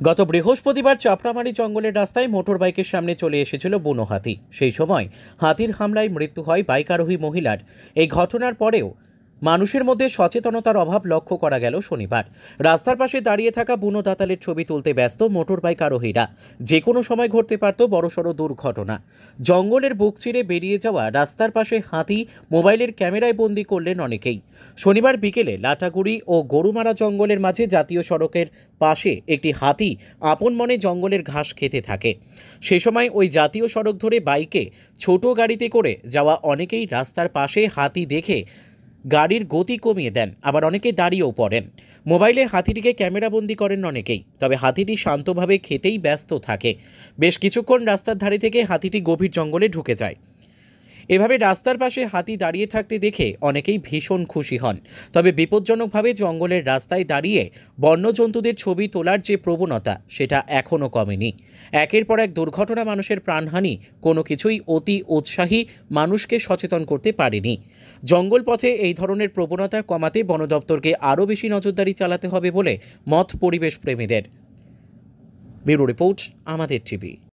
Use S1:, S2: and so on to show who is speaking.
S1: গত বৃহস্পতিবার চাপড়ামারি জঙ্গলের রাস্তায় মোটর বাইকের সামনে চলে এসেছিল বুনো হাতি। সেই সময় হাতির হামলায় মৃত্যু হয় বাইক আরোহী মহিলার। এই ঘটনার পরেও মানুষের মধ্যে সচেতনতার অভাব লক্ষ্য করা গেল শনিবার। রাস্তার পাশে দাঁড়িয়ে থাকা বুনো দাতালের ছবি তুলতে ব্যস্ত মোটর বাইক আরোহীরা। যে কোনো সময় ঘটতে পারত বড়সড় দুর্ঘটনা। জঙ্গলের বুক চিরে বেরিয়ে যাওয়া রাস্তার পাশে হাতি মোবাইলের ক্যামেরায় বন্দি করলেন অনেকেই। শনিবার বিকেলে লাটাগুড়ি ও গরুমারা জঙ্গলের মাঝে জাতীয় সড়কের পাশে একটি হাতি আপন মনে জঙ্গলের ঘাস খেতে থাকে। সে সময় ওই জাতীয় সড়ক ধরে বাইকে ছোট গাড়িতে করে যাওয়া অনেকেই রাস্তার পাশে হাতি দেখে গাড়ির গতি কমিয়ে দেন, আবার অনেকে দাঁড়িয়েও পড়েন। মোবাইলে হাতিটিকে ক্যামেরাবন্দি করেন অনেকেই, তবে হাতিটি শান্তভাবে খেতেই ব্যস্ত থাকে। বেশ কিছুক্ষণ রাস্তার ধারে থেকে হাতিটি গভীর জঙ্গলে ঢুকে যায়। এভাবে রাস্তার পাশে হাতি দাঁড়িয়ে থাকতে দেখে অনেকেই ভীষণ খুশি হন। তবে বিপজ্জনকভাবে জঙ্গলের রাস্তায় দাঁড়িয়ে বন্যজন্তুদের ছবি তোলার যে প্রবণতা, সেটা এখনও কমেনি। একের পর এক দুর্ঘটনা, মানুষের প্রাণহানি, কোনো কিছুই অতি উৎসাহী মানুষকে সচেতন করতে পারেনি। জঙ্গল পথে এই ধরনের প্রবণতা কমাতে বন দপ্তরকে আরও বেশি নজরদারি চালাতে হবে বলে মত পরিবেশ প্রেমীদের। ব্যুরো রিপোর্ট, আমাদের টিভি।